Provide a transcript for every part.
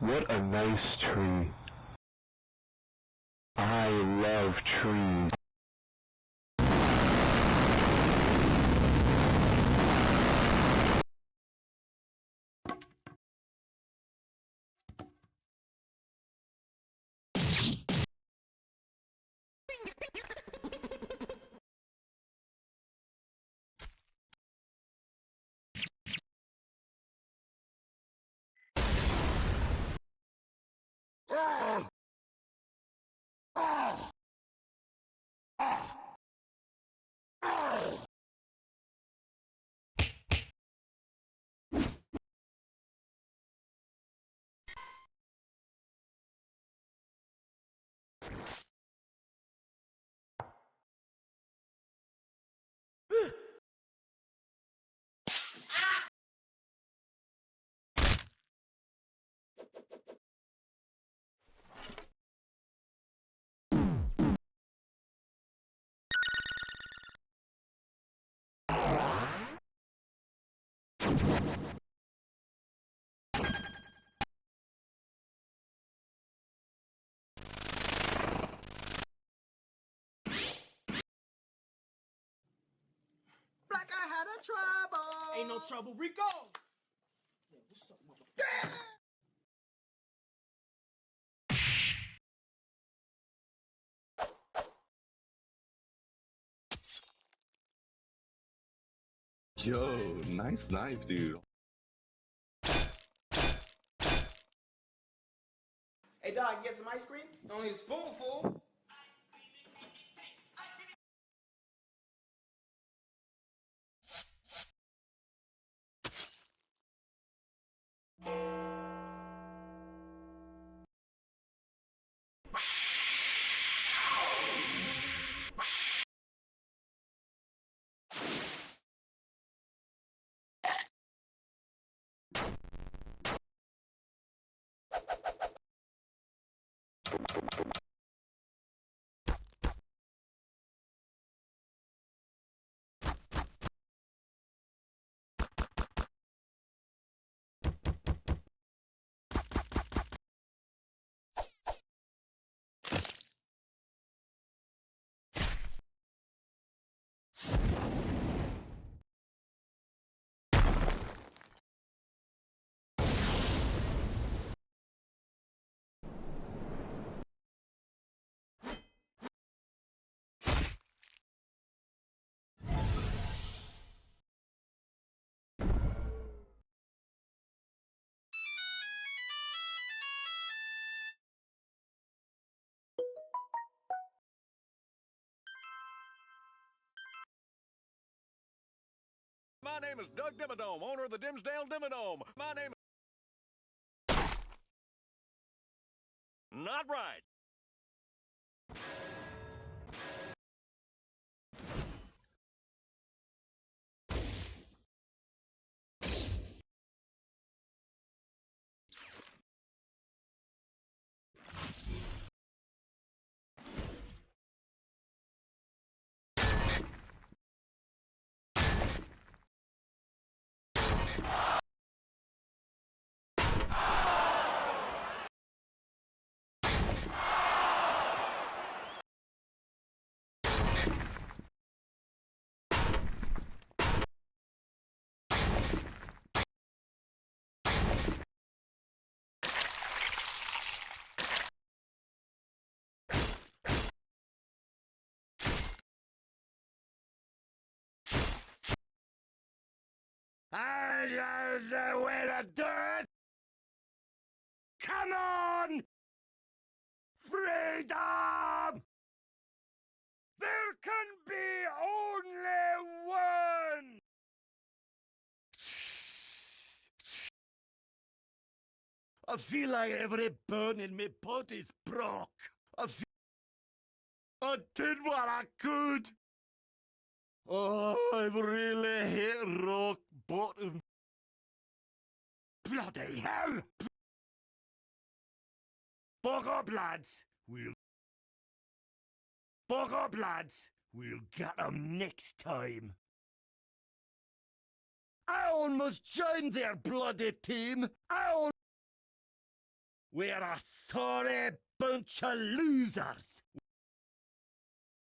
What a nice tree. I love trees. Black, I had a trouble. Ain't no trouble, Rico. Yeah, what's up, motherfucker? Yo, nice knife, dude. Hey, dog, you get some ice cream? Only a spoonful. My name is Doug Dimmadome, owner of the Dimsdale Dimmadome. My name is... Not right. I just the way to do it. Come on! Freedom! There can be only one! I feel like every bone in me body's broke. I did what I could. Oh, I've really hit rock bottom. Bloody hell! Bog up, lads. Bog up, lads. We'll get 'em next time. I almost joined their bloody team. We're a sorry bunch of losers.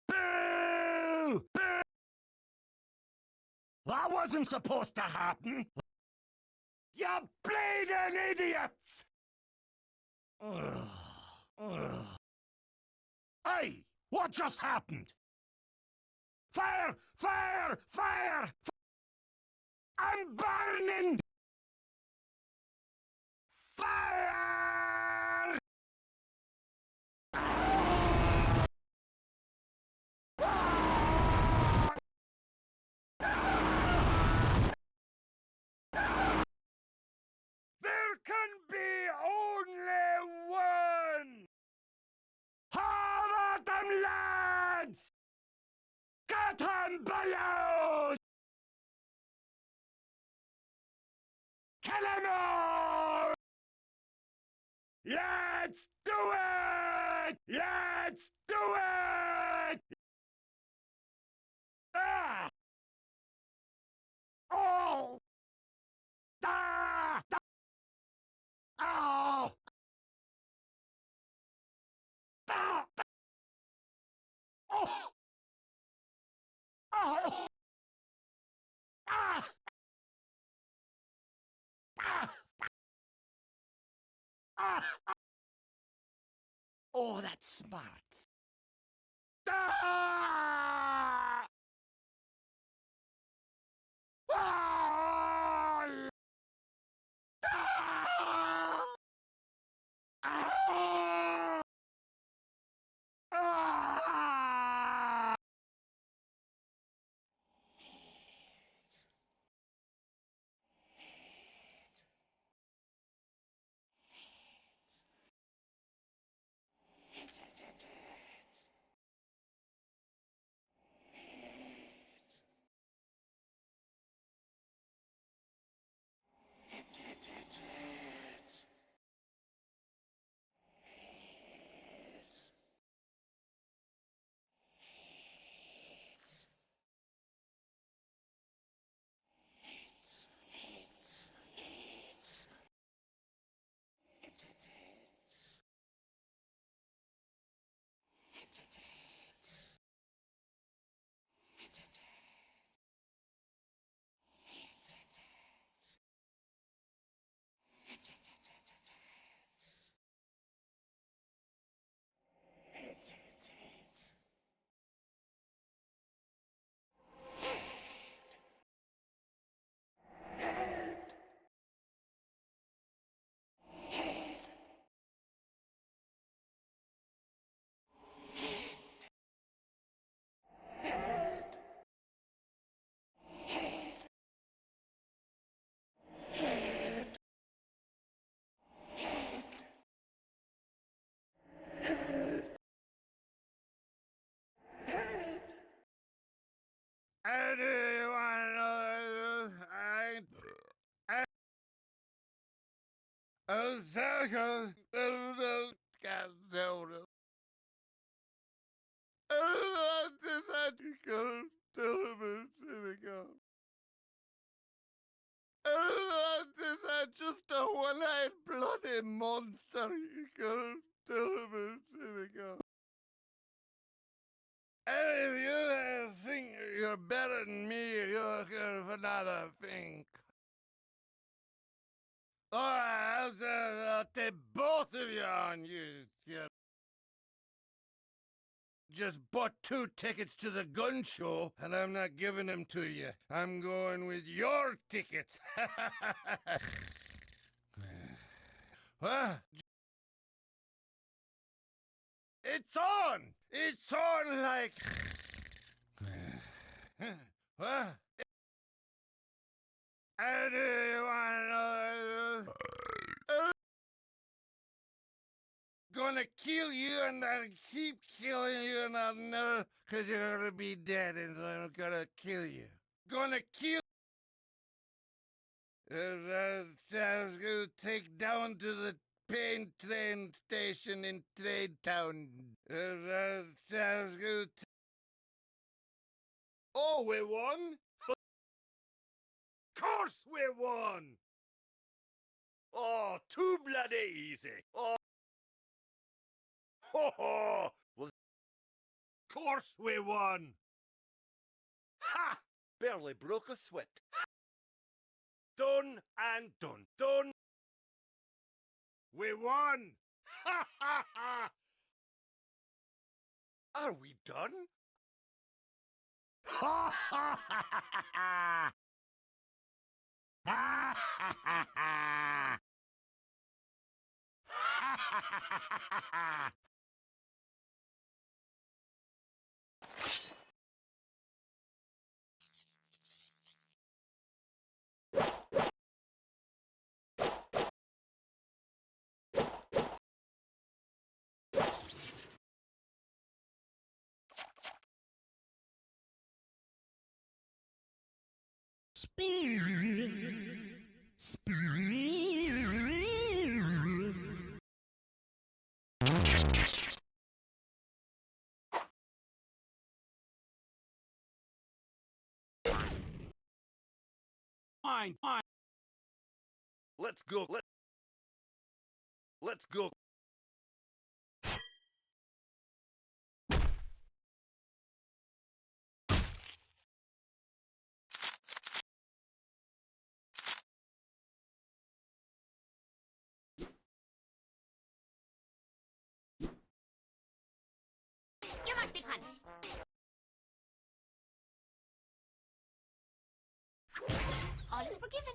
Boo! Boo! That wasn't supposed to happen. You bleeding idiots! Ugh. Ugh. Hey, what just happened? Fire! Fire! Fire! I'm burning! Fire! There can be only one! How about them lads? Get him below! Kill him all! Let's do it! Let's do it! Ah! Oh! Ah! Ow! Ah! Oh! Oh! Ah! Ah! Ah! Oh, that's smart. Ah! Ah! Ah! Ah! Anyone oh, circle, can't do it. Oh, this had to go to the synagogue. Oh, this had just a one-eyed bloody monster. You go to the synagogue. And if you think you're better than me, you're good for another thing. Alright, I'll take both of you on, you just bought 2 tickets to the gun show, and I'm not giving them to you. I'm going with your tickets. Huh? It's on! It's on like... Huh? How do you want to know? Gonna kill you, and I'll keep killing you, and I'll never, cause you're gonna be dead, and I'm gonna kill you. Gonna kill. I was gonna take down to the train station in Trade Town. I was gonna. Oh, we won? Of course we won! Oh, too bloody easy. Oh. Ho ho! Well, of course we won! Ha! Barely broke a sweat. Done and done. Done. We won! Ha ha ha! Are we done? Ha ha ha ha ha! Ha ha ha ha! Ha ha ha ha ha! Fine, fine. Let's go. Let's go. You must be punished. All is forgiven.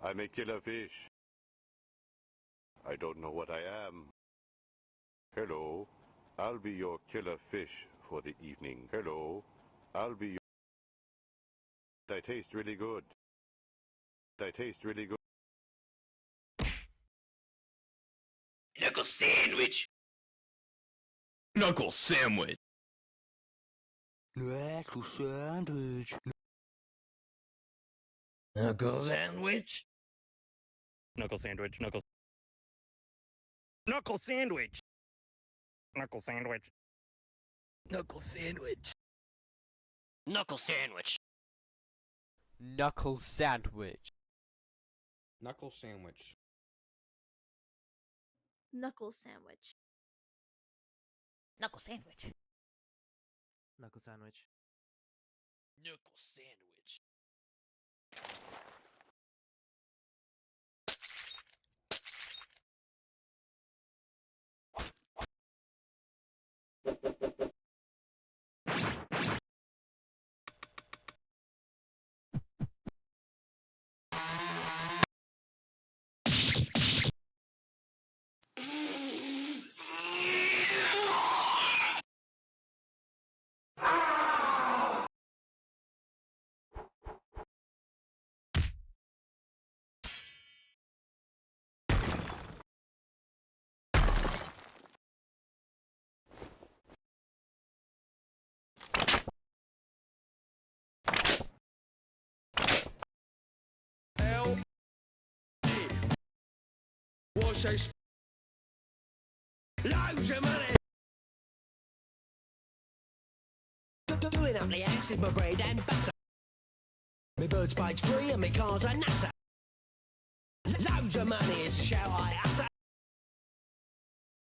I may kill a fish. I don't know what I am. Hello, I'll be your killer fish for the evening. Hello, I'll be your... I taste really good. I taste really good. Knuckle sandwich. Knuckle sandwich. Knuckle sandwich. Knuckle sandwich. Knuckle sandwich, knuckle sandwich. Knuckle sandwich. Knuckle sandwich. Knuckle sandwich. Knuckle sandwich. Knuckle sandwich. Knuckle sandwich. Knuckle sandwich. Knuckle sandwich. Knuckle sandwich. What's a loads of money. Doing up the house is my bread and butter. My bird's page free and my car's a nutter. Loads of money is a shout I utter.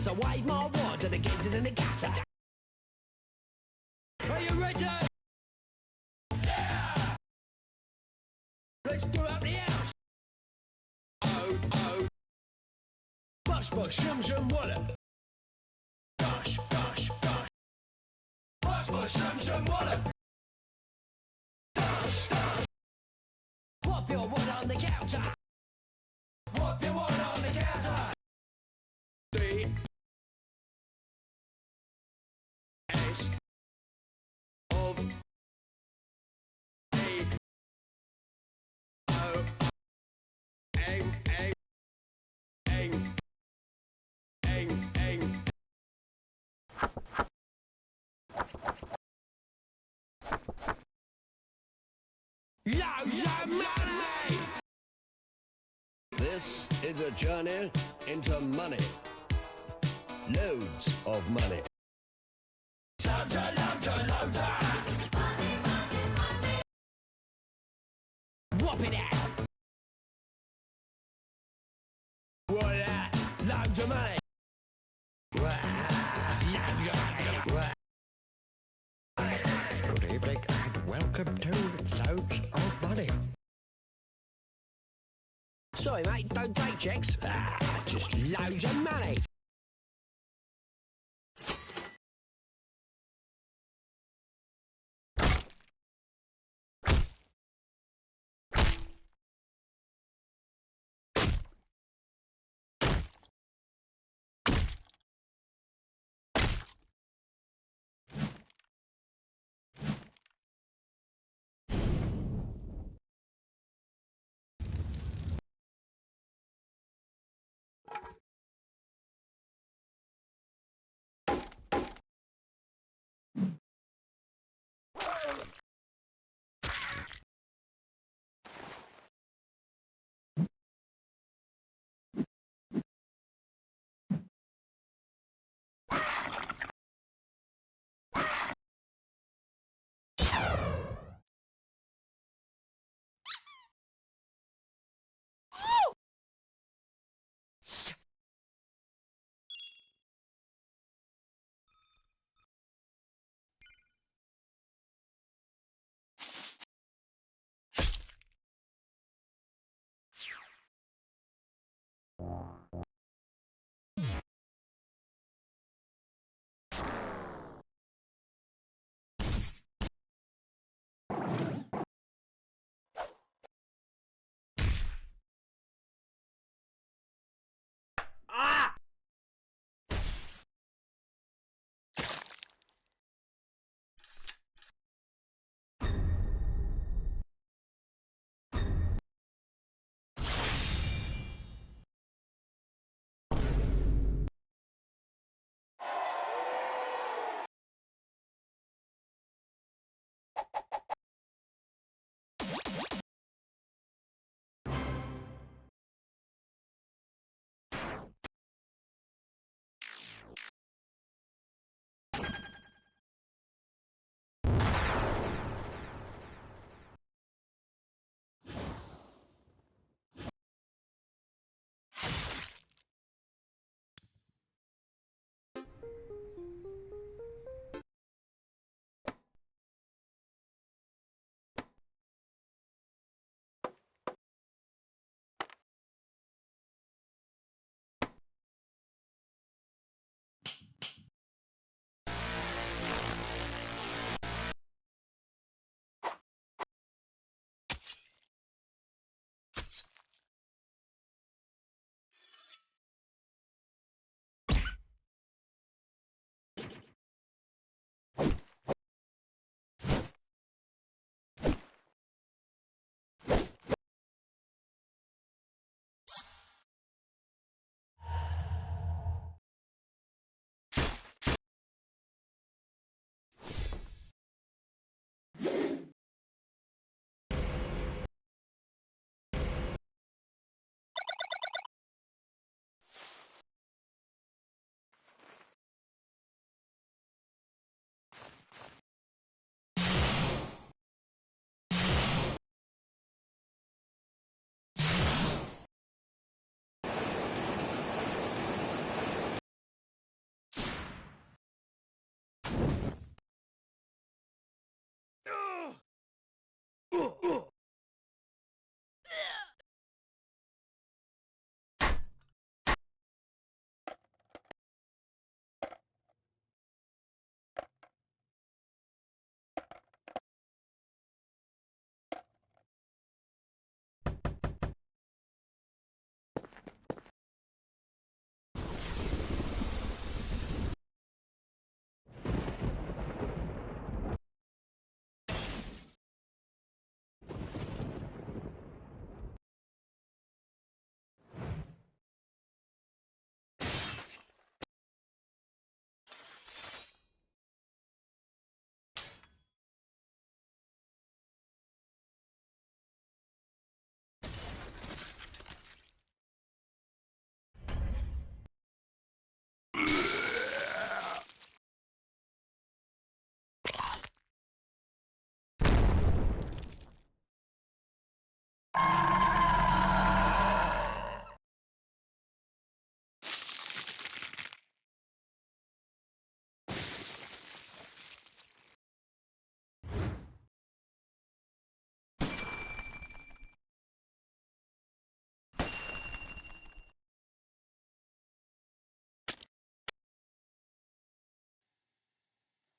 So wave my wad to the gigs in the gutter. Are you ready? Yeah! Let's do up the house. Oh, oh. Bush, bush, shum, shum, wallop. Gosh, gosh, gosh. Bush, bush, shum, shum, wallop. on the counter. What you want on the counter? D S of A O Eng Eng Eng Eng Eng. Loads of money! This is a journey into money. Loads of money. Loads of, loads of, loads of. Whop it out. Voila, loads of money. Loads of money. Good evening and welcome to Loads of Money. Sorry mate, don't take checks. Just loads of money.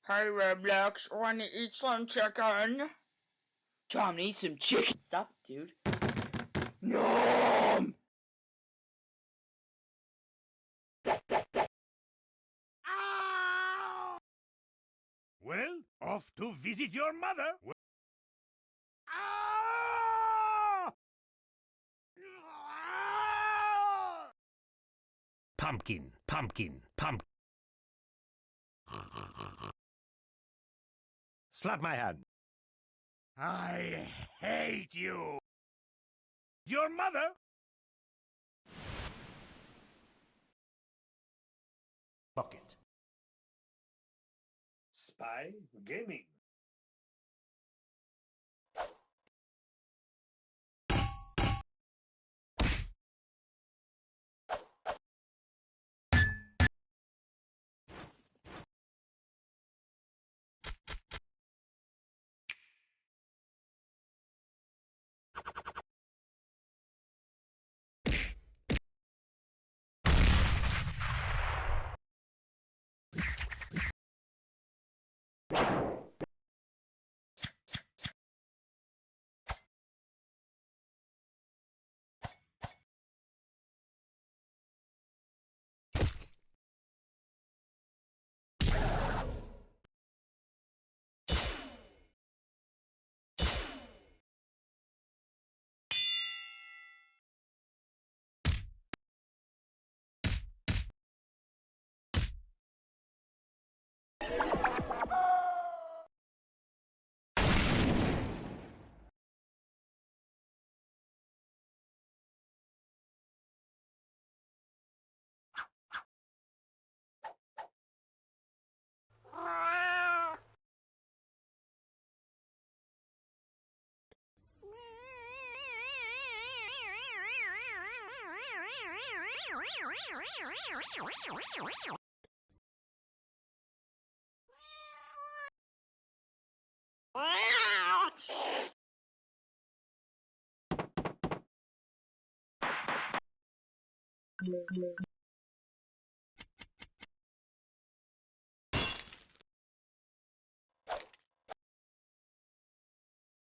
Hey Roblox, wanna eat some chicken? Time to eat some chicken. Stop, dude. No! Well, off to visit your mother. Pumpkin, pumpkin, pumpkin. Slap my hand. I hate you. Your mother? Bucket. Spy Gaming.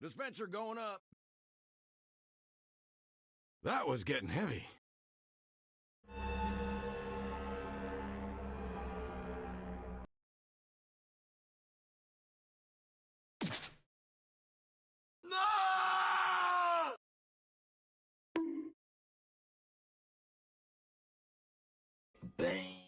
Dispenser going up. That was getting heavy. No! Bang!